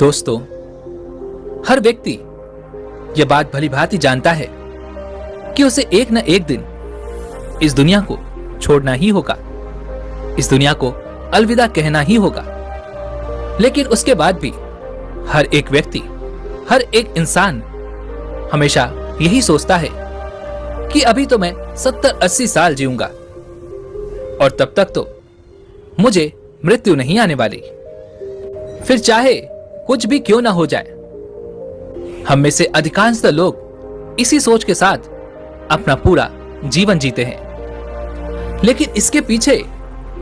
दोस्तों, हर व्यक्ति यह बात भली भांति जानता है कि उसे एक न एक दिन इस दुनिया को छोड़ना ही होगा, इस दुनिया को अलविदा कहना ही होगा। लेकिन उसके बाद भी हर एक व्यक्ति, हर एक इंसान हमेशा यही सोचता है कि अभी तो मैं 70-80 साल जीऊंगा और तब तक तो मुझे मृत्यु नहीं आने वाली, फिर चाहे कुछ भी क्यों ना हो जाए। हम में से अधिकांश लोग इसी सोच के साथ अपना पूरा जीवन जीते हैं। लेकिन इसके पीछे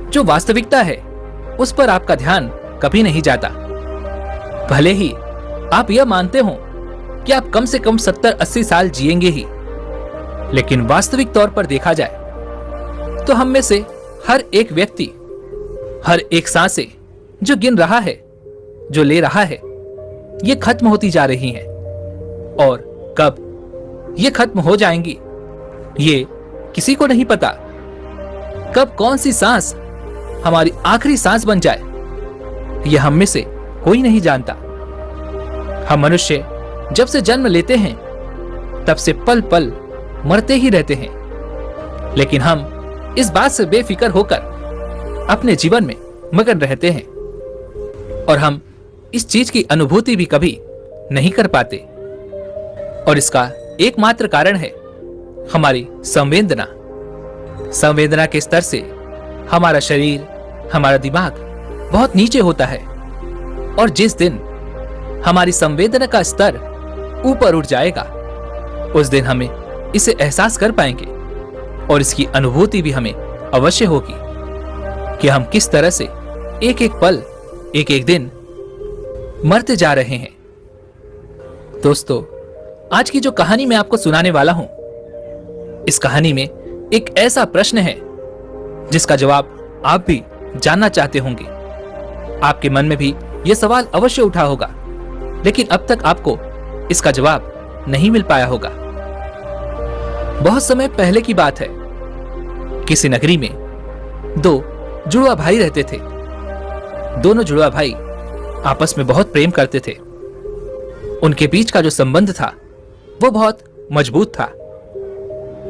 जो वास्तविकता है उस पर आपका ध्यान कभी नहीं जाता। भले ही आप यह मानते हो कि आप कम से कम 70-80 साल जिएंगे ही, लेकिन वास्तविक तौर पर देखा जाए तो हम में से हर एक व्यक्ति, हर एक सांसें जो गिन रहा है, जो ले रहा है, ये खत्म होती जा रही हैं। और कब ये खत्म हो जाएंगी ये किसी को नहीं पता। कब कौन सी सांस हमारी आखिरी सांस बन जाए ये हम में से कोई नहीं जानता। हम मनुष्य जब से जन्म लेते हैं तब से पल पल मरते ही रहते हैं, लेकिन हम इस बात से बेफिक्र होकर अपने जीवन में मगन रहते हैं और हम इस चीज की अनुभूति भी कभी नहीं कर पाते। और इसका एकमात्र कारण है हमारी संवेदना। संवेदना के स्तर से हमारा शरीर, हमारा दिमाग बहुत नीचे होता है, और जिस दिन हमारी संवेदना का स्तर ऊपर उठ जाएगा उस दिन हमें इसे एहसास कर पाएंगे और इसकी अनुभूति भी हमें अवश्य होगी कि हम किस तरह से एक एक पल, एक एक दिन मरते जा रहे हैं। दोस्तों, आज की जो कहानी मैं आपको सुनाने वाला हूं, इस कहानी में एक ऐसा प्रश्न है जिसका जवाब आप भी जानना चाहते होंगे। आपके मन में भी यह सवाल अवश्य उठा होगा, लेकिन अब तक आपको इसका जवाब नहीं मिल पाया होगा। बहुत समय पहले की बात है, किसी नगरी में दो जुड़वा भाई रहते थे। दोनों जुड़वा भाई आपस में बहुत प्रेम करते थे। उनके बीच का जो संबंध था वो बहुत मजबूत था।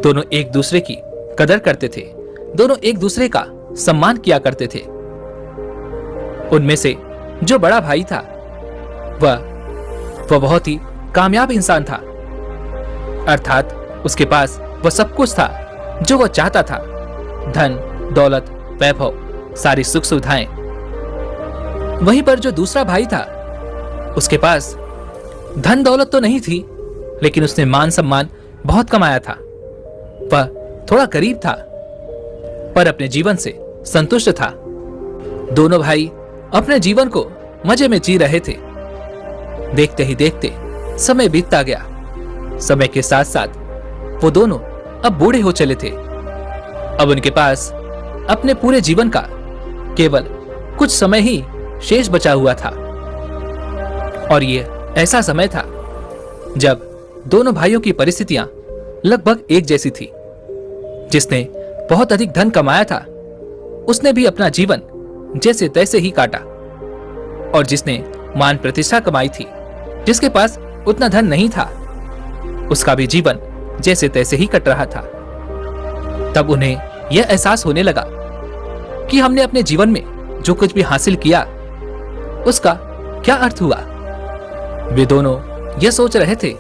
दोनों एक दूसरे की कदर करते थे, दोनों एक दूसरे का सम्मान किया करते थे। उनमें से जो बड़ा भाई था वह बहुत ही कामयाब इंसान था, अर्थात उसके पास वह सब कुछ था जो वह चाहता था। धन, दौलत, वैभव, सारी सुख सुविधाएं। वहीं पर जो दूसरा भाई था उसके पास धन दौलत तो नहीं थी, लेकिन उसने मान सम्मान बहुत कमाया था। वह थोड़ा गरीब था पर अपने जीवन से संतुष्ट था। दोनों भाई अपने जीवन को मजे में जी रहे थे। देखते ही देखते समय बीतता गया। समय के साथ साथ वो दोनों अब बूढ़े हो चले थे। अब उनके पास अपने पूरे जीवन का केवल कुछ समय ही शेष बचा हुआ था, और ये ऐसा समय था जब दोनों भाइयों की परिस्थितियां लगभग एक जैसी थी। जिसने बहुत अधिक धन कमाया था उसने भी अपना जीवन जैसे तैसे ही काटा, और जिसने मान प्रतिष्ठा कमाई थी, जिसके पास उतना धन नहीं था, उसका भी जीवन जैसे तैसे ही कट रहा था। तब उन्हें यह एहसास होने लगा कि हमने अपने जीवन में जो कुछ भी हासिल किया उसका क्या अर्थ हुआ। वे दोनों यह सोच रहे थे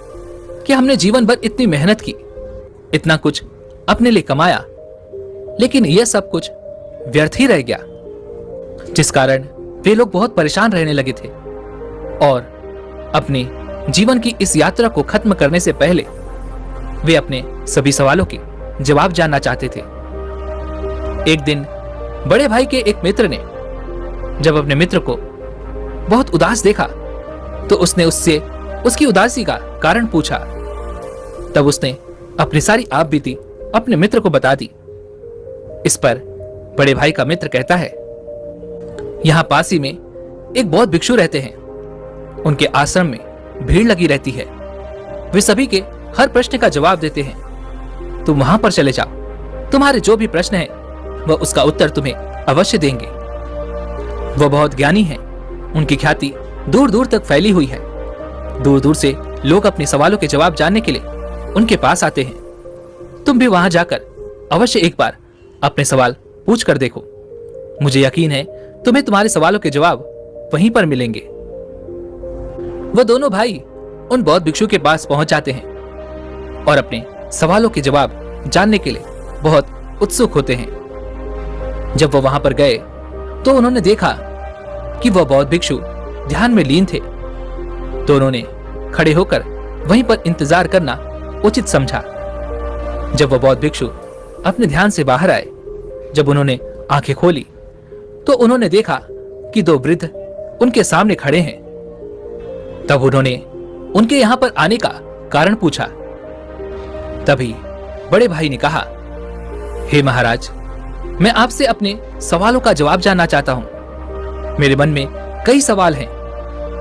कि हमने जीवन भर इतनी मेहनत की, इतना कुछ अपने लिए कमाया, लेकिन यह सब कुछ व्यर्थ ही रह गया, जिस कारण वे लोग बहुत परेशान रहने लगे थे और अपने जीवन की इस यात्रा को खत्म करने से पहले वे अपने सभी सवालों के जवाब जानना चाहते थे। एक दिन बड़े भाई के एक मित्र ने जब अपने मित्र को बहुत उदास देखा तो उसने उससे उसकी उदासी का कारण पूछा। तब उसने अपनी सारी आपबीती अपने मित्र को बता दी। इस पर बड़े भाई का मित्र कहता है, यहां पास ही में एक बौद्ध भिक्षु रहते हैं। उनके आश्रम में भीड़ लगी रहती है। वे सभी के हर प्रश्न का जवाब देते हैं। तुम वहां पर चले जाओ, तुम्हारे जो भी प्रश्न है वह उसका उत्तर तुम्हें अवश्य देंगे। वह बहुत ज्ञानी हैं, उनकी ख्याति दूर दूर तक फैली हुई है। दूर दूर से लोग अपने सवालों के जवाब जानने के लिए उनके पास आते हैं। तुम भी वहां जाकर अवश्य एक बार अपने सवाल पूछ कर देखो। मुझे यकीन है तुम्हें तुम्हारे सवालों के जवाब वहीं पर मिलेंगे। वह दोनों भाई उन बौद्ध भिक्षु के पास पहुंच जाते हैं और अपने सवालों के जवाब जानने के लिए बहुत उत्सुक होते हैं। जब वह वहां पर गए तो उन्होंने देखा कि वह बौद्ध भिक्षु ध्यान में लीन थे, तो उन्होंने खड़े होकर वहीं पर इंतजार करना उचित समझा। जब वह बौद्ध भिक्षु अपने ध्यान से बाहर आए, जब उन्होंने आंखें खोली तो उन्होंने देखा कि दो वृद्ध उनके सामने खड़े हैं। तब उन्होंने उनके यहां पर आने का कारण पूछा। तभी बड़े भाई ने कहा, हे महाराज, मैं आपसे अपने सवालों का जवाब जानना चाहता हूं। मेरे मन में कई सवाल हैं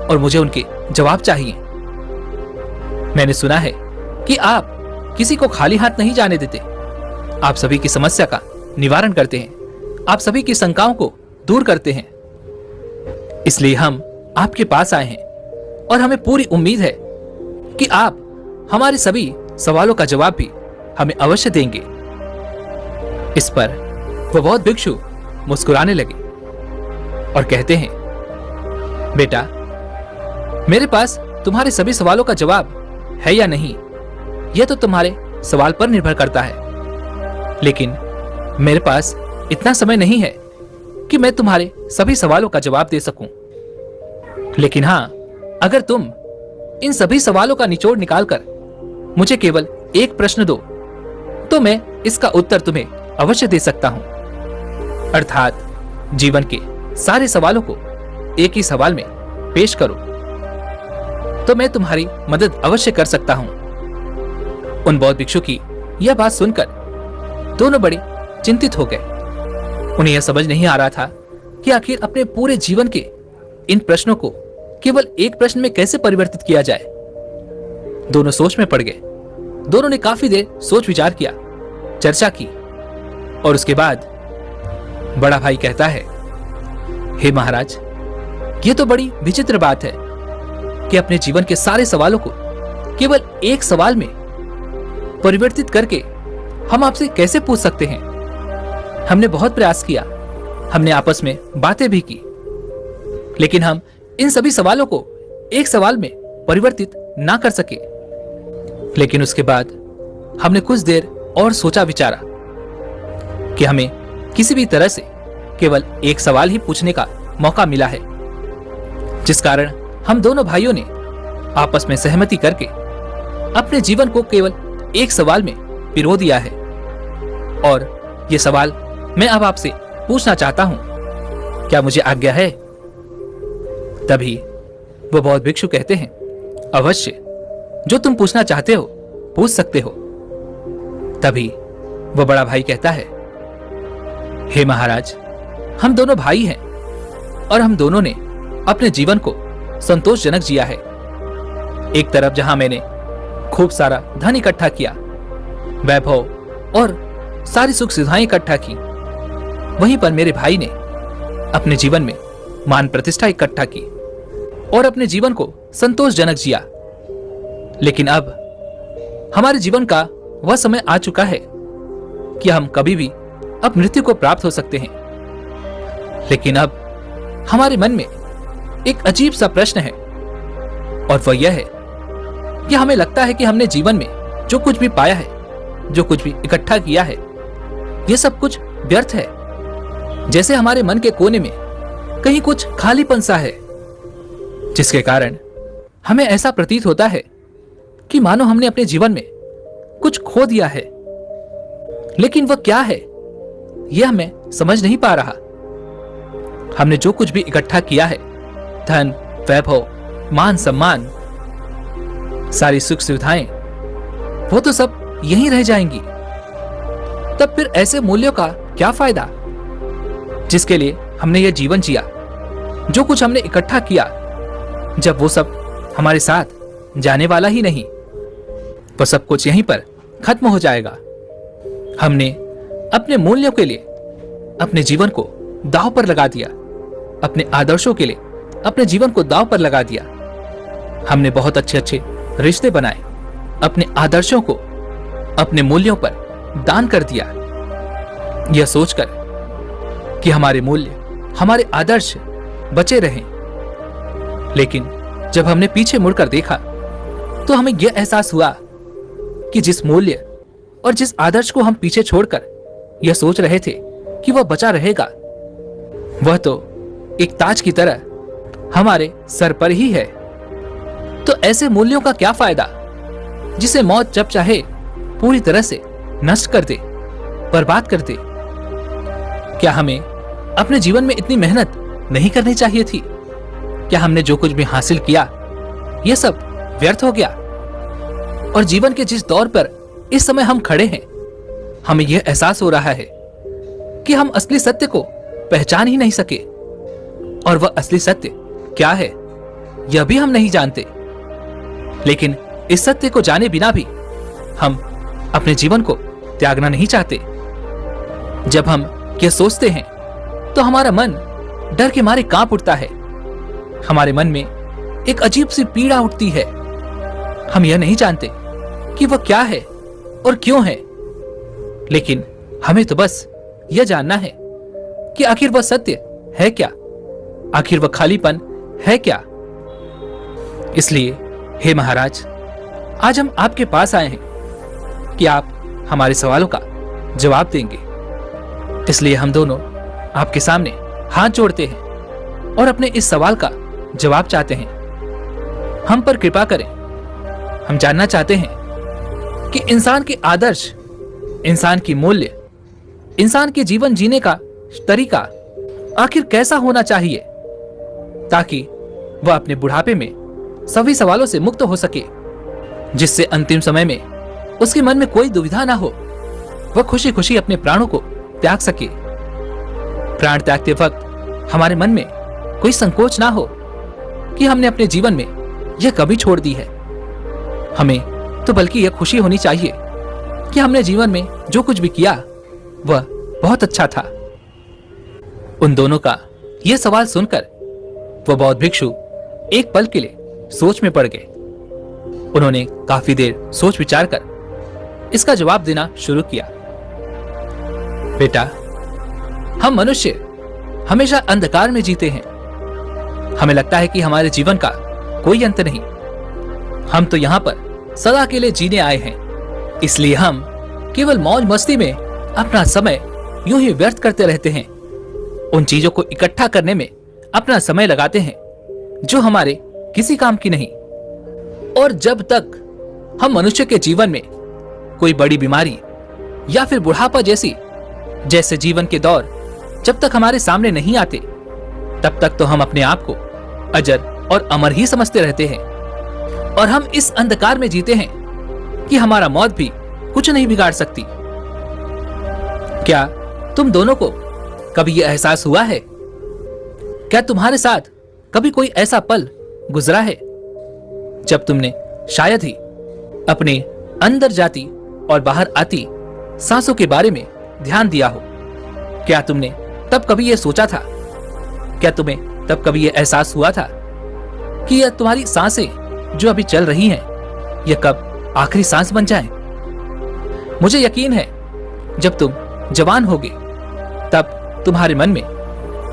और मुझे उनके जवाब चाहिए। मैंने सुना है कि आप किसी को खाली हाथ नहीं जाने देते। आप सभी की समस्या का निवारण करते हैं, आप सभी की शंकाओं को दूर करते हैं। इसलिए हम आपके पास आए हैं और हमें पूरी उम्मीद है कि आप हमारे सभी सवालों का जवाब भी हमें अवश्य देंगे। इस पर वह बौद्ध भिक्षु मुस्कुराने लगे और कहते हैं, बेटा, मेरे पास तुम्हारे सभी सवालों का जवाब है या नहीं, यह तो तुम्हारे सवाल पर निर्भर करता है। लेकिन मेरे पास इतना समय नहीं है कि मैं तुम्हारे सभी सवालों का जवाब दे सकूं। लेकिन हां, अगर तुम इन सभी सवालों का निचोड़ निकालकर मुझे केवल एक प्रश्न दो तो मैं इसका उत्तर तुम्हें अवश्य दे सकता हूं। अर्थात जीवन के सारे सवालों को एक ही सवाल में पेश करो तो मैं तुम्हारी मदद अवश्य कर सकता हूं। उन बौद्ध भिक्षु की यह बात सुनकर दोनों बड़े चिंतित हो गए। उन्हें यह समझ नहीं आ रहा था कि आखिर अपने पूरे जीवन के इन प्रश्नों को केवल एक प्रश्न में कैसे परिवर्तित किया जाए। दोनों सोच में पड़ गए। दोनों ने काफी देर सोच विचार किया, चर्चा की और उसके बाद बड़ा भाई कहता है, हे महाराज, यह तो बड़ी विचित्र बात है कि अपने जीवन के सारे सवालों को केवल एक सवाल में परिवर्तित करके हम आपसे कैसे पूछ सकते हैं। हमने बहुत प्रयास किया, हमने आपस में बातें भी की, लेकिन हम इन सभी सवालों को एक सवाल में परिवर्तित ना कर सके। लेकिन उसके बाद हमने कुछ देर और सोचा विचारा कि हमें किसी भी तरह से केवल एक सवाल ही पूछने का मौका मिला है, जिस कारण हम दोनों भाइयों ने आपस में सहमति करके अपने जीवन को केवल एक सवाल में पिरो दिया है। और यह सवाल मैं अब आपसे पूछना चाहता हूं, क्या मुझे आज्ञा है? तभी वो बौद्ध भिक्षु कहते हैं, अवश्य, जो तुम पूछना चाहते हो पूछ सकते हो। तभी वो बड़ा भाई कहता है, हे महाराज, हम दोनों भाई हैं और हम दोनों ने अपने जीवन को संतोषजनक जिया है। एक तरफ जहां मैंने खूब सारा धन इकट्ठा किया, वैभव और सारी सुख सुविधाएं इकट्ठा की, वहीं पर मेरे भाई ने अपने जीवन में मान प्रतिष्ठा इकट्ठा की और अपने जीवन को संतोषजनक जिया। लेकिन अब हमारे जीवन का वह समय आ चुका है कि हम कभी भी अब मृत्यु को प्राप्त हो सकते हैं। लेकिन अब हमारे मन में एक अजीब सा प्रश्न है और वह यह है कि हमें लगता है कि हमने जीवन में जो कुछ भी पाया है, जो कुछ भी इकट्ठा किया है, यह सब कुछ व्यर्थ है। जैसे हमारे मन के कोने में कहीं कुछ खालीपन सा है, जिसके कारण हमें ऐसा प्रतीत होता है कि मानो हमने अपने जीवन में कुछ खो दिया है। लेकिन वह क्या है, यह हमें समझ नहीं पा रहा। हमने जो कुछ भी इकट्ठा किया है, धन, वैभव, मान सम्मान, सारी सुख सुविधाएं, वो तो सब यहीं रह जाएंगी। तब फिर ऐसे मूल्यों का क्या फायदा जिसके लिए हमने यह जीवन जिया? जो कुछ हमने इकट्ठा किया, जब वो सब हमारे साथ जाने वाला ही नहीं, वो सब कुछ यहीं पर खत्म हो जाएगा। हमने अपने मूल्यों के लिए अपने जीवन को दांव पर लगा दिया, अपने आदर्शों के लिए अपने जीवन को दांव पर लगा दिया। हमने बहुत अच्छे अच्छे रिश्ते बनाए, अपने आदर्शों को, अपने मूल्यों पर दान कर दिया, यह सोचकर कि हमारे मूल्य, हमारे आदर्श बचे रहें। लेकिन जब हमने पीछे मुड़कर देखा तो हमें यह एहसास हुआ कि जिस मूल्य और जिस आदर्श को हम पीछे छोड़कर यह सोच रहे थे कि वह बचा रहेगा, वह तो एक ताज की तरह हमारे सर पर ही है। तो ऐसे मूल्यों का क्या फायदा जिसे मौत जब चाहे पूरी तरह से नष्ट कर दे, बर्बाद कर दे? क्या हमें अपने जीवन में इतनी मेहनत नहीं करनी चाहिए थी? क्या हमने जो कुछ भी हासिल किया यह सब व्यर्थ हो गया? और जीवन के जिस दौर पर इस समय हम खड़े हैं, हमें यह एहसास हो रहा है कि हम असली सत्य को पहचान ही नहीं सके, और वह असली सत्य क्या है यह भी हम नहीं जानते। लेकिन इस सत्य को जाने बिना भी हम अपने जीवन को त्यागना नहीं चाहते। जब हम यह सोचते हैं तो हमारा मन डर के मारे कांप उठता है। हमारे मन में एक अजीब सी पीड़ा उठती है। हम यह नहीं जानते कि वह क्या है और क्यों है, लेकिन हमें तो बस यह जानना है कि आखिर वह सत्य है क्या, आखिर वह खालीपन है क्या। इसलिए हे महाराज, आज हम आपके पास आए हैं कि आप हमारे सवालों का जवाब देंगे। इसलिए हम दोनों आपके सामने हाथ जोड़ते हैं और अपने इस सवाल का जवाब चाहते हैं। हम पर कृपा करें। हम जानना चाहते हैं कि इंसान के आदर्श, इंसान की मूल्य, इंसान के जीवन जीने का तरीका आखिर कैसा होना चाहिए, ताकि वह अपने बुढ़ापे में सभी सवालों से मुक्त हो सके, जिससे अंतिम समय में उसके मन में कोई दुविधा ना हो, वह खुशी खुशी अपने प्राणों को त्याग सके। प्राण त्यागते वक्त हमारे मन में कोई संकोच ना हो कि हमने अपने जीवन में यह कभी छोड़ दी है। हमें तो बल्कि यह खुशी होनी चाहिए कि हमने जीवन में जो कुछ भी किया वह बहुत अच्छा था। उन दोनों का यह सवाल सुनकर वह बौद्ध भिक्षु एक पल के लिए सोच में पड़ गए। उन्होंने काफी देर सोच विचार कर इसका जवाब देना शुरू किया। बेटा, हम मनुष्य हमेशा अंधकार में जीते हैं। हमें लगता है कि हमारे जीवन का कोई अंत नहीं। हम तो यहाँ पर सदा के लिए जीने आए हैं, इसलिए हम केवल मौज मस्ती में अपना समय यूं ही व्यर्थ करते रहते हैं। उन चीजों को इकट्ठा करने में अपना समय लगाते हैं जो हमारे किसी काम की नहीं। और जब तक हम मनुष्य के जीवन में कोई बड़ी बीमारी या फिर बुढ़ापा जैसे जीवन के दौर जब तक हमारे सामने नहीं आते, तब तक तो हम अपने आप को अजर और अमर ही समझते रहते हैं। और हम इस अंधकार में जीते हैं कि हमारा मौत भी कुछ नहीं बिगाड़ सकती। क्या तुम दोनों को कभी यह एहसास हुआ है? क्या तुम्हारे साथ कभी कोई ऐसा पल गुजरा है जब तुमने शायद ही अपने अंदर जाती और बाहर आती सांसों के बारे में ध्यान दिया हो? क्या तुमने तब कभी यह सोचा था? क्या तुम्हें तब कभी यह एहसास हुआ था कि यह तुम्हारी सांसें जो अभी चल रही हैं, यह कब आखिरी सांस बन जाएं? मुझे यकीन है जब तुम जवान होगे तब तुम्हारे मन में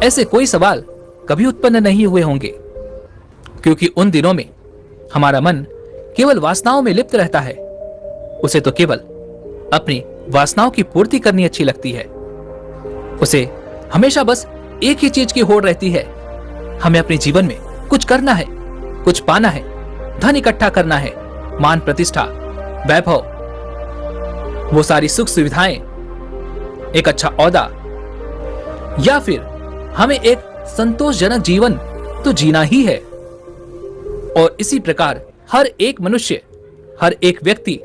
ऐसे कोई सवाल कभी उत्पन्न नहीं हुए होंगे, क्योंकि उन दिनों में हमारा मन केवल वासनाओं में लिप्त रहता है। उसे तो केवल अपनी वासनाओं की पूर्ति करनी अच्छी लगती है। उसे हमेशा बस एक ही चीज की होड़ रहती है, हमें अपने जीवन में कुछ करना है, कुछ पाना है, धन इकट्ठा करना है, मान प्रतिष्ठा, वैभव, वो सारी सुख सुविधाएं, एक अच्छा औहदा, या फिर हमें एक संतोषजनक जीवन तो जीना ही है। और इसी प्रकार हर एक मनुष्य, हर एक व्यक्ति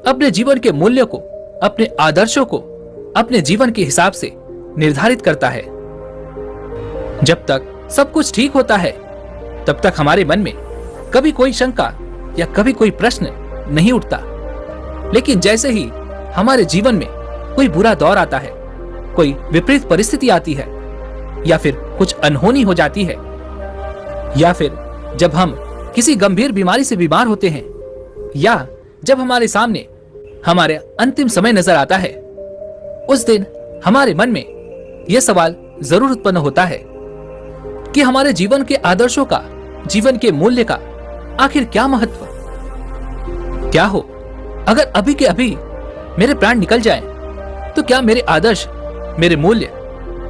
अपने जीवन के मूल्यों को, अपने आदर्शों को अपने जीवन के हिसाब से निर्धारित करता है। जब तक सब कुछ ठीक होता है तब तक हमारे मन में कभी कोई शंका या कभी कोई प्रश्न नहीं उठता। लेकिन जैसे ही हमारे जीवन में कोई बुरा दौर आता है, कोई विपरीत परिस्थिति आती है या फिर कुछ अनहोनी हो जाती है, या फिर जब हम किसी गंभीर बीमारी से बीमार होते हैं, या जब हमारे सामने हमारे अंतिम समय नजर आता है, उस दिन हमारे मन में यह सवाल जरूर उत्पन्न होता है कि हमारे जीवन के आदर्शों का, जीवन के मूल्य का आखिर क्या महत्व? क्या हो अगर अभी के अभी मेरे प्राण निकल जाएं, तो क्या मेरे आदर्श, मेरे मूल्य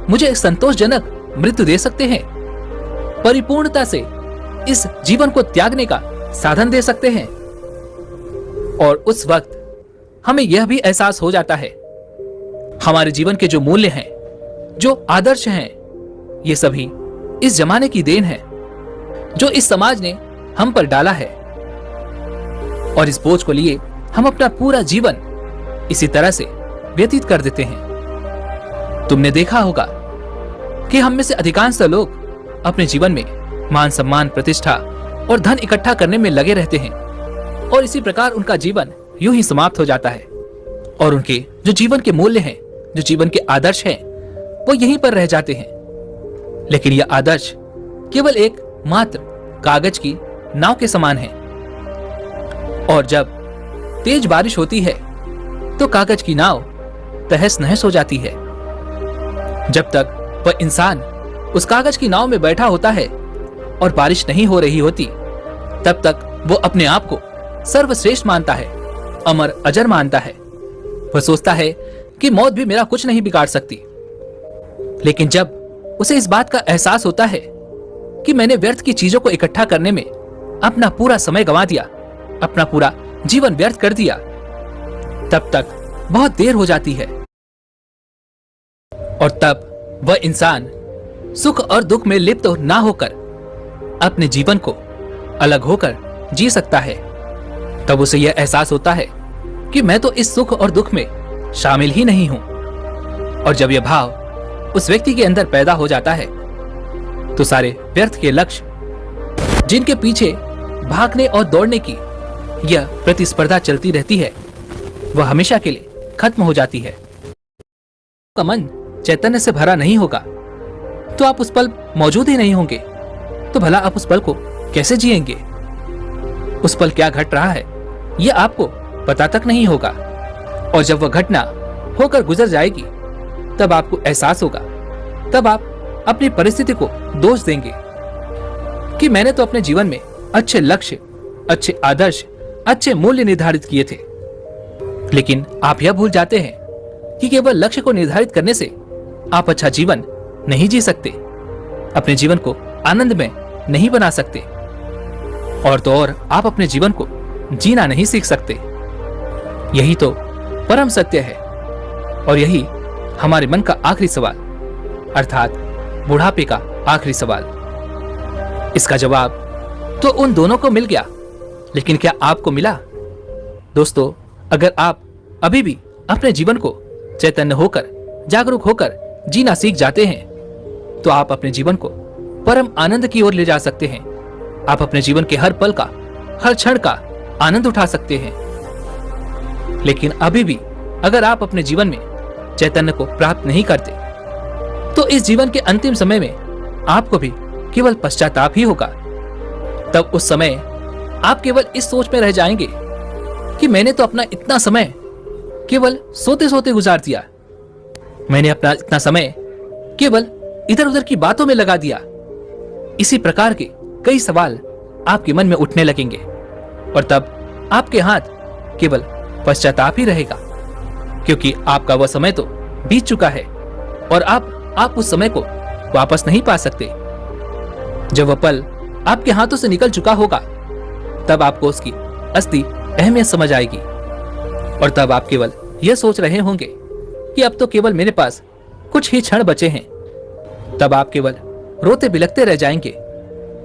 मुझे एक संतोषजनक मृत्यु दे सकते हैं? परिपूर्णता से इस जीवन को त्यागने का साधन दे सकते हैं? और उस वक्त हमें यह भी एहसास हो जाता है, हमारे जीवन के जो मूल्य हैं, जो आदर्श हैं, ये सभी इस जमाने की देन है, जो इस समाज ने हम पर डाला है। और इस बोझ को लिए हम अपना पूरा जीवन इसी तरह से व्यतीत कर देते हैं। तुमने देखा होगा कि हम में से अधिकांश लोग अपने जीवन में मान सम्मान, प्रतिष्ठा और धन इकट्ठा करने में लगे रहते हैं, और इसी प्रकार उनका जीवन यूं ही समाप्त हो जाता है, और उनके जो जीवन के मूल्य हैं, जो जीवन के आदर्श हैं, वो यहीं पर रह जाते हैं। लेकिन यह आदर्श केवल एक मात्र कागज की नाव के समान है, और जब तेज बारिश होती है तो कागज की नाव तहस नहस हो जाती है। जब तक वह इंसान उस कागज की नाव में बैठा होता है और बारिश नहीं हो रही होती, तब तक वो अपने आप को सर्वश्रेष्ठ मानता है, अमर अजर मानता है। वह सोचता है कि मौत भी मेरा कुछ नहीं बिगाड़ सकती। लेकिन जब उसे इस बात का एहसास होता है कि मैंने व्यर्थ की चीजों को इकट्ठा करने में अपना पूरा समय गंवा दिया, अपना पूरा जीवन व्यर्थ कर दिया, तब तक बहुत देर हो जाती है। और तब वह इंसान सुख और दुख में लिप्त ना होकर अपने जीवन को अलग होकर जी सकता है। तब उसे यह एहसास होता है कि मैं तो इस सुख और दुख में शामिल ही नहीं हूं। और जब यह भाव उस व्यक्ति के अंदर पैदा हो जाता है, तो सारे व्यर्थ के लक्ष्य, जिनके पीछे भागने और दौड़ने की यह प्रतिस्पर्धा चलती रहती है, वह हमेशा के लिए खत्म हो जाती है। आपका मन चैतन्य से भरा नहीं होगा तो आप उस पल मौजूद ही नहीं होंगे, तो भला आप उस पल को कैसे जिएंगे? उस पल क्या घट रहा है यह आपको पता तक नहीं होगा, और जब वह घटना होकर गुजर जाएगी, तब आपको एहसास होगा, तब आप अपनी परिस्थिति को दोष देंगे कि मैंने तो अपने जीवन में अच्छे लक्ष्य, अच्छे आदर्श, अच्छे मूल्य निर्धारित किए थे। लेकिन आप यह भूल जाते हैं कि केवल लक्ष्य को निर्धारित करने से आप अच्छा जीवन नहीं जी सकते, अपने जीवन को आनंदमय नहीं बना सकते, और तो और आप अपने जीवन को जीना नहीं सीख सकते। यही तो परम सत्य है, और यही हमारे मन का आखिरी सवाल, अर्थात बुढ़ापे का आखिरी सवाल। इसका जवाब तो उन दोनों को मिल गया, लेकिन क्या आपको मिला? दोस्तों, अगर आप अभी भी अपने जीवन को चैतन्य होकर, जागरूक होकर जीना सीख जाते हैं, तो आप अपने जीवन को परम आनंद की ओर ले जा सकते हैं। आप अपने जीवन के हर पल का, हर क्षण का आनंद उठा सकते हैं। लेकिन अभी भी अगर आप अपने जीवन में चैतन्य को प्राप्त नहीं करते, तो इस जीवन के अंतिम समय में आपको भी केवल पश्चाताप ही होगा। तब उस समय आप केवल इस सोच में रह जाएंगे कि मैंने तो अपना इतना समय केवल सोते सोते गुजार दिया, मैंने अपना इतना समय केवल इधर उधर की बातों में लगा दिया। इसी प्रकार के कई सवाल आपके मन में उठने लगेंगे, और तब आपके हाथ केवल पश्चाताप ही रहेगा, क्योंकि आपका वह समय तो बीत चुका है, और आप उस समय को वापस नहीं पा सकते। जब वह पल आपके हाथों से निकल चुका होगा, तब आपको उसकी असली अहमियत समझ आएगी, और तब आप केवल यह सोच रहे होंगे कि अब तो केवल मेरे पास कुछ ही क्षण बचे हैं। तब आप केवल रोते बिलखते रह जाएंगे,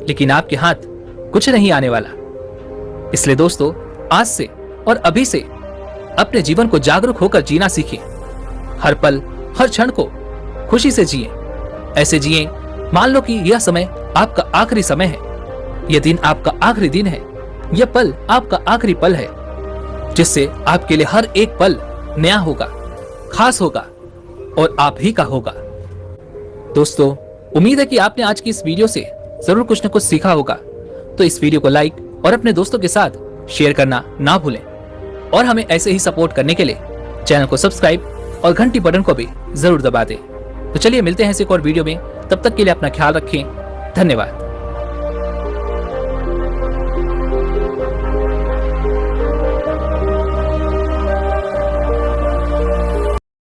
लेकिन आपके हाथ कुछ नहीं आने वाला। इसलिए दोस्तों, आज से और अभी से अपने जीवन को जागरूक होकर जीना सीखें। हर पल, हर क्षण को खुशी से जिए। ऐसे जिए मान लो कि यह समय आपका आखिरी समय है, यह दिन आपका आखिरी दिन है, यह पल आपका आखिरी पल है, जिससे आपके लिए हर एक पल नया होगा, खास होगा और आप ही का होगा। दोस्तों, उम्मीद है कि आपने आज की इस वीडियो से जरूर कुछ न कुछ सीखा होगा। तो इस वीडियो को लाइक और अपने दोस्तों के साथ शेयर करना ना भूलें और हमें ऐसे ही सपोर्ट करने के लिए चैनल को सब्सक्राइब और घंटी बटन को भी जरूर दबा दें। तो चलिए मिलते हैं इस एक और वीडियो में, तब तक के लिए अपना ख्याल रखें। धन्यवाद।